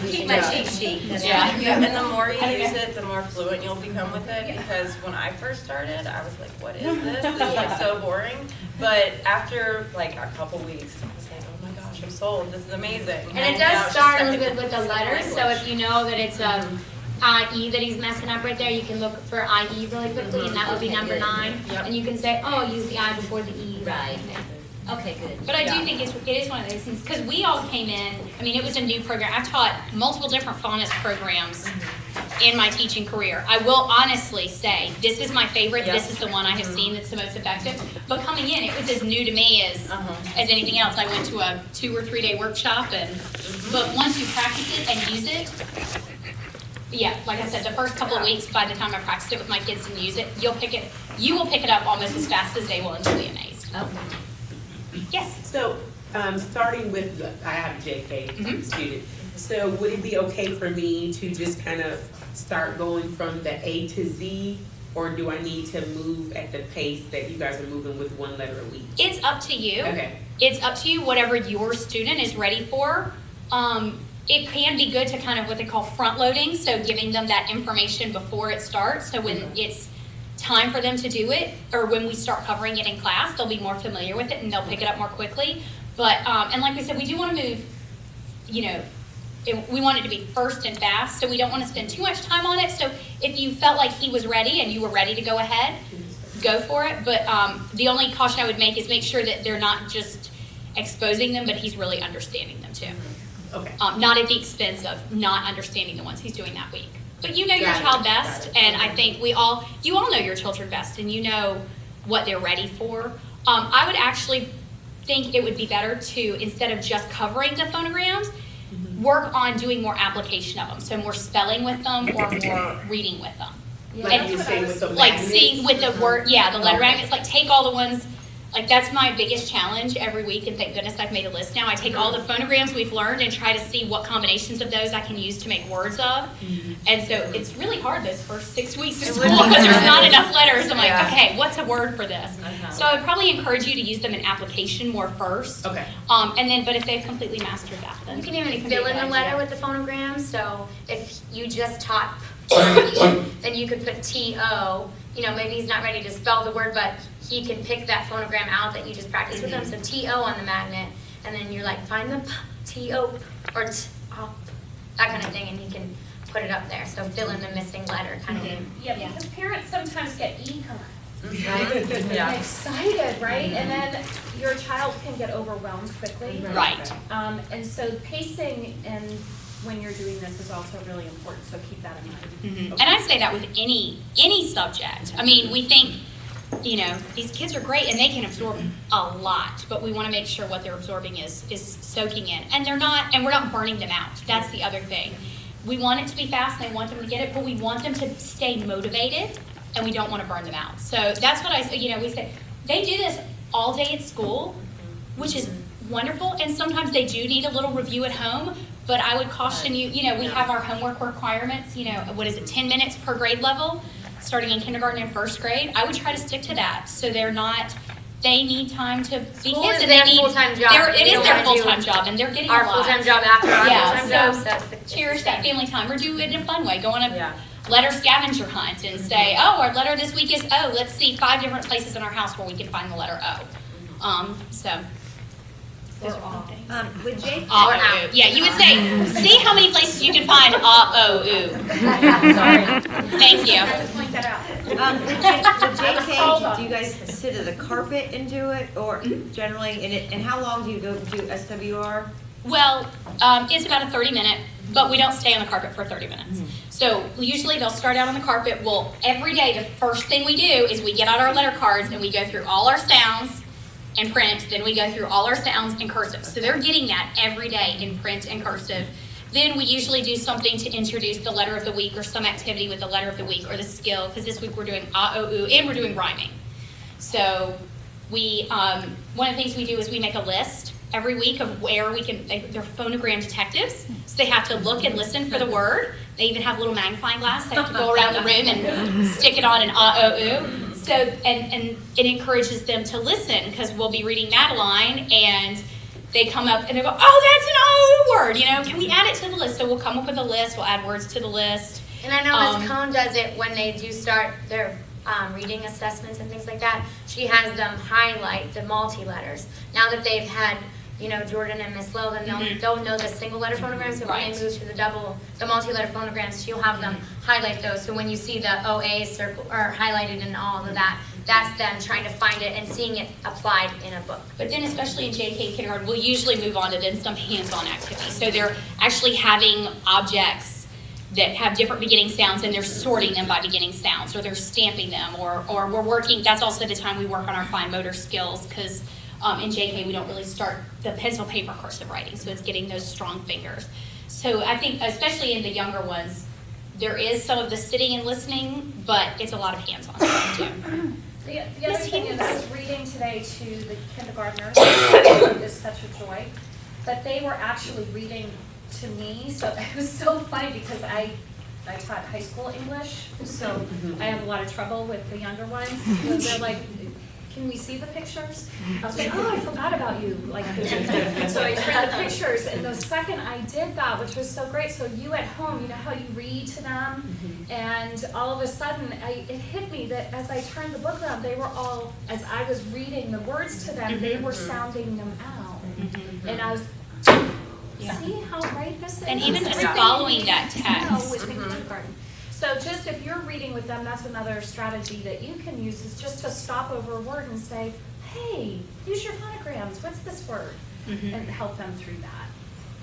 Keep my cheat sheet. That's right.
Yeah, and the more you use it, the more fluent you'll become with it, because when I first started, I was like, what is this? This is like so boring. But after like a couple weeks, I was like, oh my gosh, I'm sold. This is amazing.
And it
now
does
it's
start a
just
little bit with the letters, so if you know that it's IE that he's messing up right there, you can look for IE really quickly, and that would be number 9.
Yep.
And you can say, oh, use the I before the E.
Right. Okay, good.
But I do think it is one of those things, because we all came in, I mean, it was a new program. I've taught multiple different phonics programs in my teaching career. I will honestly say, this is my favorite, this is the one I have seen that's the most effective. But coming in, it was as new to me as anything else. I went to a 2 or 3 day workshop, but once you practice it and use it, yeah, like I said, the first couple of weeks, by the time I practiced it with my kids and use it, you will pick it up almost as fast as they will, and you'll be amazed.
Okay.
Yes.
So, starting with, I have a JK student, so would it be okay for me to just kind of start going from the A to Z, or do I need to move at the pace that you guys are moving with 1 letter a week?
It's up to you.
Okay.
It's up to you, whatever your student is ready for. It can be good to kind of what they call front loading, so giving them that information before it starts, so when it's time for them to do it, or when we start covering it in class, they'll be more familiar with it and they'll pick it up more quickly. But, and like we said, we do want to move, we want it to be first and fast, so we don't want to spend too much time on it. So if you felt like he was ready and you were ready to go ahead, go for it. But the only caution I would make is make sure that they're not just exposing them, but he's really understanding them too.
Okay.
Not at the expense of not understanding the ones he's doing that week. But you know your
Got it,
child best,
got it.
and I think you all know your children best, and you know what they're ready for. I would actually think it would be better to, instead of just covering the phonograms, work on doing more application of them. So more spelling with them or more reading with them.
Like you say with the
Like
magnets?
seeing with the word, the letter magnets, like take all the ones, like that's my biggest challenge every week, and thank goodness I've made a list now. I take all the phonograms we've learned and try to see what combinations of those I can use to make words of. And so it's really hard those first 6 weeks of school because there's not enough letters. I'm like, okay, what's a word for this? So I would probably encourage you to use them in application more first.
Okay.
And then, but if they've completely mastered that, then
You can even
it be
fill
a
in
good
the letter
idea.
with the phonogram, so if you just taught turkey, then you could put T-O, maybe he's not ready to spell the word, but he can pick that phonogram out that you just practiced with him, so T-O on the magnet, and then you're like, find the T-O, or T-O, that kind of thing, and he can put it up there, so fill in the missing letter kind of thing.
Yeah, because parents sometimes get eager and
Yeah.
excited, right? And then your child can get overwhelmed quickly.
Right.
And so pacing and when you're doing this is also really important, so keep that in mind.
And I say that with any subject. I mean, we think, these kids are great and they can absorb a lot, but we want to make sure what they're absorbing is soaking in. And we're not burning them out. That's the other thing. We want it to be fast and we want them to get it, but we want them to stay motivated and we don't want to burn them out. So that's what we say, they do this all day at school, which is wonderful, and sometimes they do need a little review at home, but I would caution you, we have our homework requirements, 10 minutes per grade level, starting in kindergarten and first grade. I would try to stick to that, so they need time to be
School
Oh,
kids,
is
and
their
they need,
full-time job.
it
We
is
don't
their
wanna do
full-time job, and they're getting a
Our
lot.
full-time job after our full-time job,
so
so it's the
cherish that family time, or do it in a fun way, go on a
Yeah.
letter scavenger hunt and say, our letter this week is O. Let's see 5 different places in our house where we can find the letter O. So Those are fun things.
With Jake,
Yeah, you would say, see how many places you can find ooh. Sorry. Thank you.
Point that out.
with JK, do you guys sit at the carpet and do it, or generally, and how long do you go do SWR?
Well, it's about a 30-minute, but we don't stay on the carpet for 30 minutes. So usually they'll start out on the carpet. Well, every day, the first thing we do is we get out our letter cards and we go through all our sounds in print. Then we go through all our sounds in cursive. So they're getting that every day in print and cursive. Then we usually do something to introduce the letter of the week or some activity with the letter of the week or the skill, because this week we're doing ooh, and we're doing rhyming. So we, one of the things we do is we make a list every week of where we can, they're Phonogram Detectives, so they have to look and listen for the word. They even have a little magnifying glass. They have to go around the room and stick it on an ooh. So, and it encourages them to listen, because we'll be reading Madeline and they come up and they go, oh, that's an ooh word, you know, can we add it to the list? So we'll come up with a list, we'll add words to the list.
And I know Ms. Cohn does it when they do start their reading assessments and things like that. She has them highlight the multi-letters. Now that they've had, you know, Jordan and Miss Lowe, then they'll know the single letter phonograms. So when they move to the multi-letter phonograms, she'll have them highlight those. So when you see the OA circle or highlighted and all of that, that's them trying to find it and seeing it applied in a book.
But then especially in JK kindergarten, we'll usually move on to then some hands-on activities. So they're actually having objects that have different beginning sounds, and they're sorting them by beginning sounds, or they're stamping them, or we're working, that's also the time we work on our fine motor skills, because in JK we don't really start the pencil paper cursive writing, so it's getting those strong fingers. So I think especially in the younger ones, there is some of the sitting and listening, but it's a lot of hands-on stuff too.
The other thing is reading today to the kindergartners is such a joy, but they were actually reading to me, so it was so funny because I taught high school English, so I have a lot of trouble with the younger ones, because they're like, can we see the pictures? I was like, oh, I forgot about you. Like, so I read the pictures, and the second I did that, which was so great, so you at home, you know how you read to them, and all of a sudden, it hit me that as I turned the book around, they were all, as I was reading the words to them, they were sounding them out. And I was, see how right this is?
And even just
Everything
following
you
that
need to know
text.
was in kindergarten. So just if you're reading with them, that's another strategy that you can use, is just to stop over a word and say, hey, use your phonograms, what's this word? And help them through that.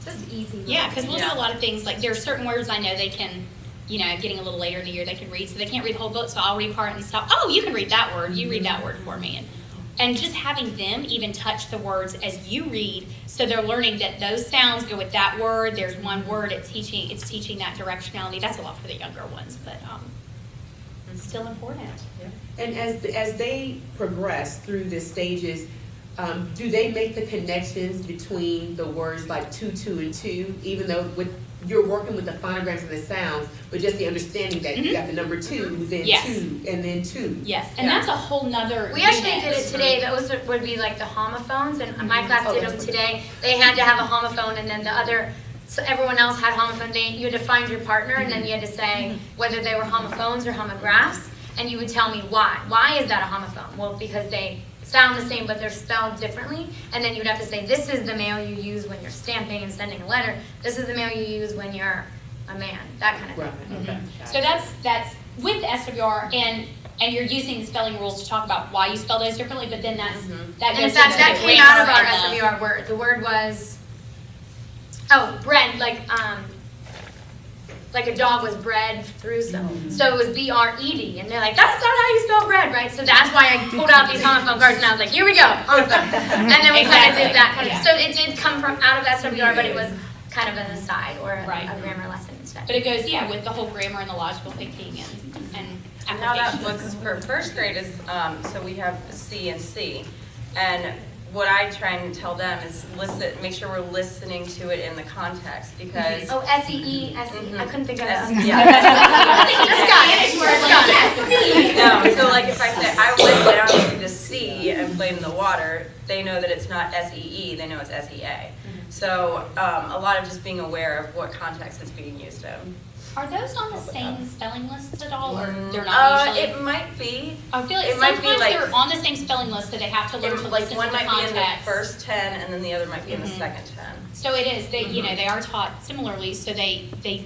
Just easy.
Yeah, because we'll do a lot of things, like there are certain words I know they can, you know, getting a little later in the year they can read, so they can't read the whole book, so I'll read part and stop, oh, you can read that word, you read that word for me. And just having them even touch the words as you read, so they're learning that those sounds go with that word, there's one word, it's teaching that directionality. That's a lot for the younger ones, but it's still important.
And as they progress through the stages, do they make the connections between the words like two, and two, even though you're working with the phonograms and the sounds, but just the understanding that you got the number two, then two, and then two.
Yes, and that's a whole nother
We actually did it today. Those would be like the homophones, and my class did them today. They had to have a homophone, and then the other, so everyone else had homophone. You had to find your partner, and then you had to say whether they were homophones or homographs, and you would tell me why. Why is that a homophone? Well, because they sound the same, but they're spelled differently. And then you'd have to say, this is the mail you use when you're stamping and sending a letter. This is the mail you use when you're a man. That kind of thing.
Right, okay.
So that's with SWR, and you're using the spelling rules to talk about why you spell those differently, but then that
And
goes
in fact,
into
that
the
came out of
grammar
our
and
SWR word. The word was, bread, like a dog was bred through some. So it was B-R-E-D, and they're like, that's not how you spell bread, right? So that's why I pulled out these homophone cards, and I was like, here we go, homophone. And then we kind of did that kind of, so it did come from out of SWR, but it was kind of an aside or a grammar lesson instead.
But it goes, with the whole grammar and the logical thinking and
Now that
application.
looks for first grade is, so we have C and C. And what I try and tell them is make sure we're listening to it in the context, because.
Oh, S-E-E, S-E-E, I couldn't think of that.
No, so like if I say, I went down to the sea and played in the water, they know that it's not S-E-E, they know it's S-E-A. So a lot of just being aware of what context it's being used in.
Are those on the same spelling lists at all, or they're not usually?
It might be.
I feel like
it might be
sometimes
like-
they're on the same spelling list, so they have to learn to
Like
listen
one
to the
might be in the
context.
first 10 and then the other might be in the second 10.
So it is, they, you know, they are taught similarly, so it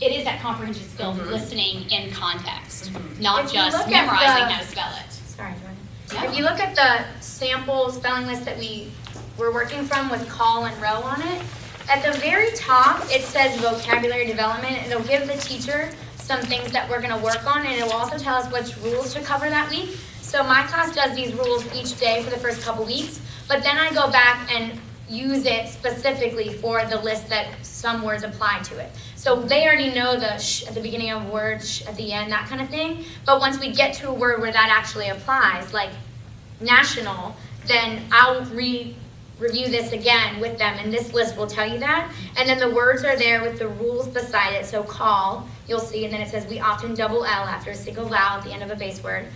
is that comprehension skill of listening in context, not
If you
just
look at
memorizing
the-
how to spell it.
Sorry, Jordan.
Yeah.
If you look at the sample spelling list that we were working from with call and row on it, at the very top, it says vocabulary development, and it'll give the teacher some things that we're gonna work on, and it will also tell us which rules to cover that week. So my class does these rules each day for the first couple weeks, but then I go back and use it specifically for the list that some words apply to it. So they already know the sh at the beginning of a word, sh at the end, that kind of thing. But once we get to a word where that actually applies, like national, then I'll review this again with them, and this list will tell you that. And then the words are there with the rules beside it. So call, you'll see, and then it says we often double L after a single vowel at the end of a base word.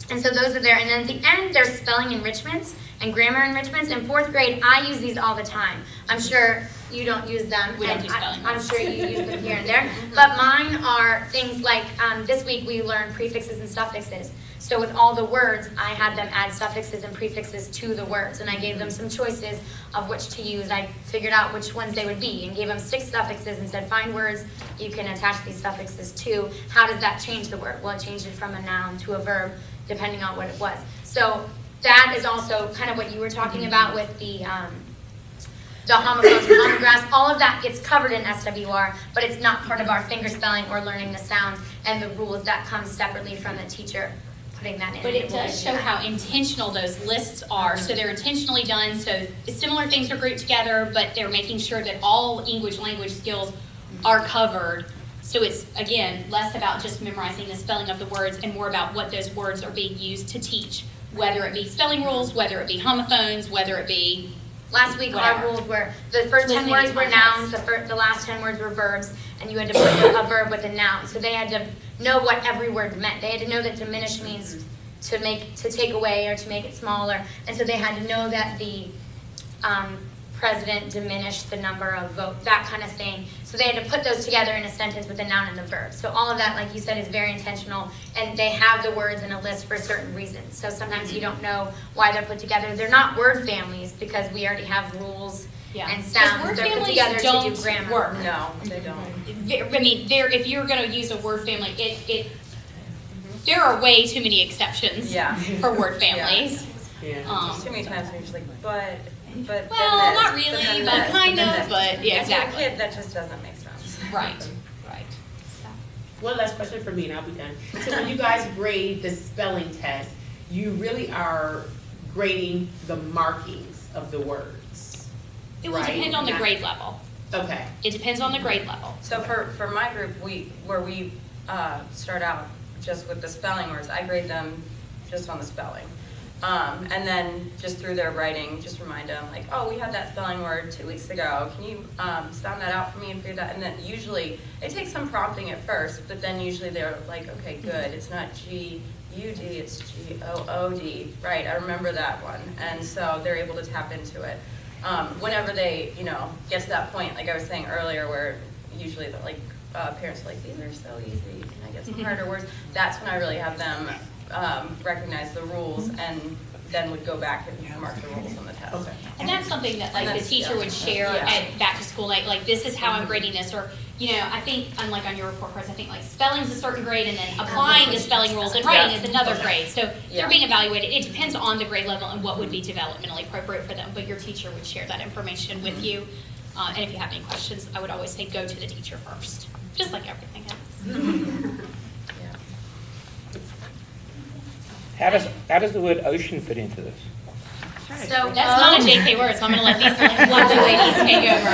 And so those are there. And then at the end, there's spelling enrichments and grammar enrichments. In 4th grade, I use these all the time. I'm sure you don't use them.
We don't
and
do spelling
I'm
ones.
sure you use them here and there. But mine are things like, this week we learned prefixes and suffixes. So with all the words, I had them add suffixes and prefixes to the words, and I gave them some choices of which to use. I figured out which ones they would be and gave them 6 suffixes and said, find words you can attach these suffixes to. How does that change the word? Well, it changed it from a noun to a verb, depending on what it was. So that is also kind of what you were talking about with the homophones and homographs. All of that gets covered in SWR, but it's not part of our finger spelling or learning the sounds and the rules that come separately from the teacher putting that in.
But it does show how intentional those lists are. So they're intentionally done, so similar things are grouped together, but they're making sure that all English language skills are covered. So it's, again, less about just memorizing the spelling of the words and more about what those words are being used to teach, whether it be spelling rules, whether it be homophones, whether it be
Last week,
whatever.
our rules were, the first 10
Listening
words
in
were
context.
nouns, the last 10 words were verbs, and you had to put a verb with a noun. So they had to know what every word meant. They had to know that diminish means to take away or to make it smaller. And so they had to know that the president diminished the number of votes, that kind of thing. So they had to put those together in a sentence with the noun and the verb. So all of that, like you said, is very intentional, and they have the words in a list for certain reasons. So sometimes you don't know why they're put together. They're not word families because we already have rules
Yeah.
and
'Cause
sounds.
word
They're put
families
together to do
don't
grammar.
work.
No, they don't.
I mean, if you're going to use a word family, there are way too many exceptions
Yeah.
for word families.
Yeah.
There's too many times where you're just like, but then
Well,
this,
not really,
then
but
this,
kind
then
of,
this.
but yeah,
As a
exactly.
kid, that just doesn't make sense.
Right, right.
One last question for me and I'll be done. So when you guys grade the spelling test, you really are grading the markings of the words,
It will
right?
depend on the
Not-
grade level.
Okay.
It depends on the grade level.
So for my group, we start out just with the spelling words, I grade them just on the spelling. And then just through their writing, just remind them like, oh, we had that spelling word 2 weeks ago. Can you sound that out for me and figure that? And then usually, it takes some prompting at first, but then usually they're like, okay, good. It's not G-U-D, it's G-O-O-D. Right, I remember that one. And so they're able to tap into it. Whenever they, get to that point, like I was saying earlier, where usually the parents are like, these are so easy, can I get some harder words? That's when I really have them recognize the rules and then would go back and mark the rules on the test.
Okay.
And that's something that like the
That's-
teacher would share
yeah.
at back to school night, like this is how I'm grading this, or, I think, unlike on your report cards, I think like spelling's a certain grade and then applying the spelling rules and writing is another grade. So
Yeah.
they're being evaluated. It depends on the grade level and what would be developmentally appropriate for them, but your teacher would share that information with you. And if you have any questions, I would always say go to the teacher first, just like everything else.
How does the word ocean fit into this?
So
That's not a JK word, so I'm gonna let these lovely ladies take over.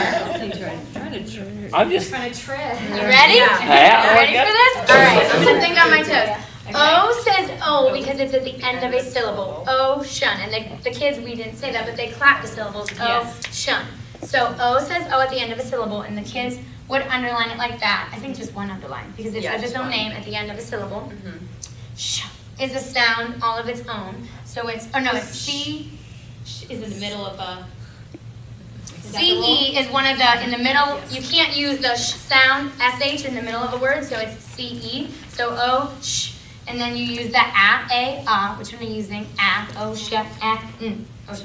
I'm just,
Trying to trip.
You ready?
Yeah,
You ready
yeah.
for this? All right, I'm gonna think on my toes. O says O because it's at the end of a syllable. Ocean. And the kids, we didn't say that, but they clap the syllables.
Yes.
Ocean. So O says O at the end of a syllable, and the kids would underline it like that. I think just one underline because it
Yeah,
says its
just
own
one.
name at the end of a syllable.
Mhm.
Sh is a sound all of its own. So it's, oh no, it's C.
Is in the middle of a,
CE is one of the, in the middle, you can't use the sh sound, SH, in the middle of a word, so it's CE. So O, sh, and then you use the A, which one are you using? A, O, sh, A, O, sh.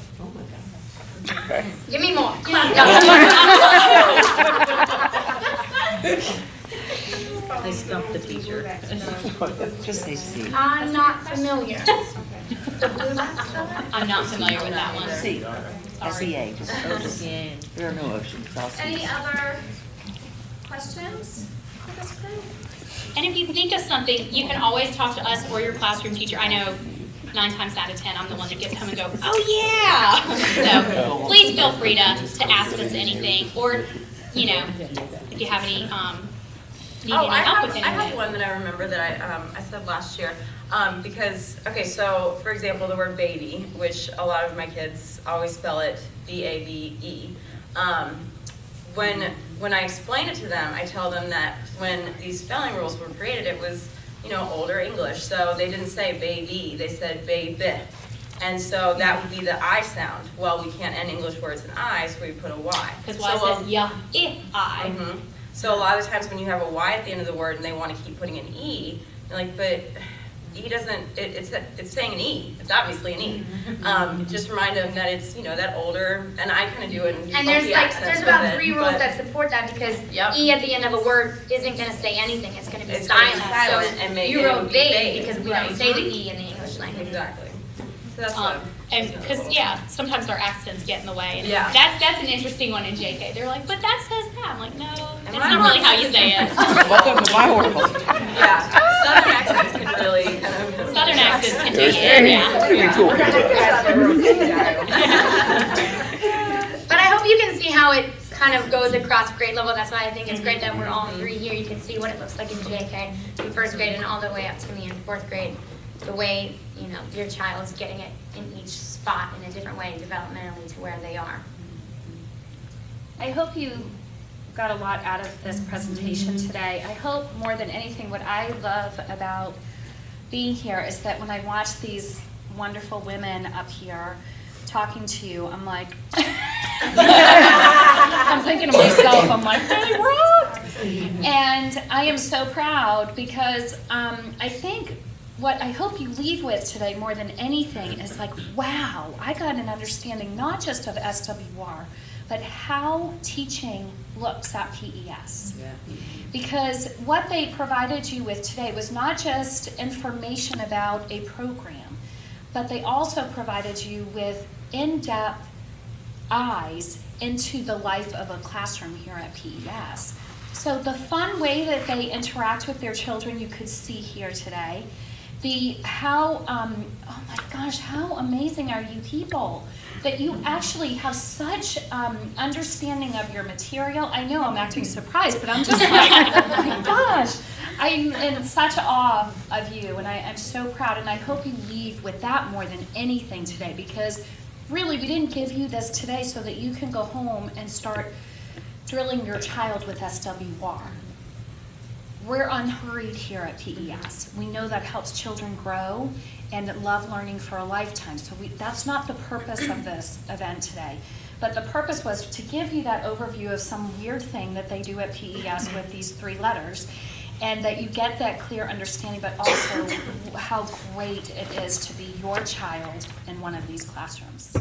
Okay.
Give me more.
I stumped the teacher. Just say C.
I'm not familiar.
I'm not familiar with that one.
C. S-E-A, just ocean. There are no oceans, it's all
Any
seas.
other questions for this group?
And if you think of something, you can always talk to us or your classroom teacher. I know 9 times out of 10, I'm the one that gets home and go, oh yeah! So please feel free to ask us anything, or, you know, if you have any, needing any help with
I have
anything.
one that I remember that I said last year. Because, okay, so for example, the word baby, which a lot of my kids always spell it B-A-B-E. When I explain it to them, I tell them that when these spelling rules were created, it was, you know, older English. So they didn't say baby, they said baby. And so that would be the I sound. Well, we can't end English words in I, so we put a Y.
Because Y says yeah, I.
Mhm. So a lot of times when you have a Y at the end of the word and they want to keep putting an E, you're like, but E doesn't, it's saying an E. It's obviously an E. Just remind them that it's, you know, that older, and I kind of do it in
And there's
funky
like,
accents
there's
with
about
it,
3 rules
but
that support that, because
Yep.
E at the end of a word isn't gonna say anything, it's gonna be
It's gonna be
silent.
silent
So
and make
you
it
wrote
be
babe
babe,
because we
right.
don't say the E in the English language.
Exactly. So that's what.
And because, yeah, sometimes our accents get in the way. And
Yeah.
that's an interesting one in JK. They're like, but that says that. I'm like, no, that's
I
not really how you say it.
Welcome to my world.
Yeah, Southern accents can really kind of.
Southern accents can take it, yeah.
Pretty cool.
But I hope you can see how it kind of goes across grade level. That's why I think it's great that we're all 3 here. You can see what it looks like in JK, in 1st grade, and all the way up to me in 4th grade. The way, you know, your child's getting it in each spot in a different way developmentally to where they are.
I hope you got a lot out of this presentation today. I hope more than anything, what I love about being here is that when I watch these wonderful women up here talking to you, I'm like, I'm thinking to myself, I'm like, they rock! And I am so proud because I think what I hope you leave with today more than anything is like, wow, I got an understanding not just of SWR, but how teaching looks at PES.
Yeah.
Because what they provided you with today was not just information about a program, but they also provided you with in-depth eyes into the life of a classroom here at PES. So the fun way that they interact with their children you could see here today. Oh my gosh, how amazing are you people that you actually have such understanding of your material. I know I'm acting surprised, but I'm just like, oh my gosh. I'm in such awe of you, and I'm so proud, and I hope you leave with that more than anything today, because really we didn't give you this today so that you can go home and start drilling your child with SWR. We're unhurried here at PES. We know that helps children grow and love learning for a lifetime. So that's not the purpose of this event today. But the purpose was to give you that overview of some weird thing that they do at PES with these 3 letters, and that you get that clear understanding, but also how great it is to be your child in one of these classrooms.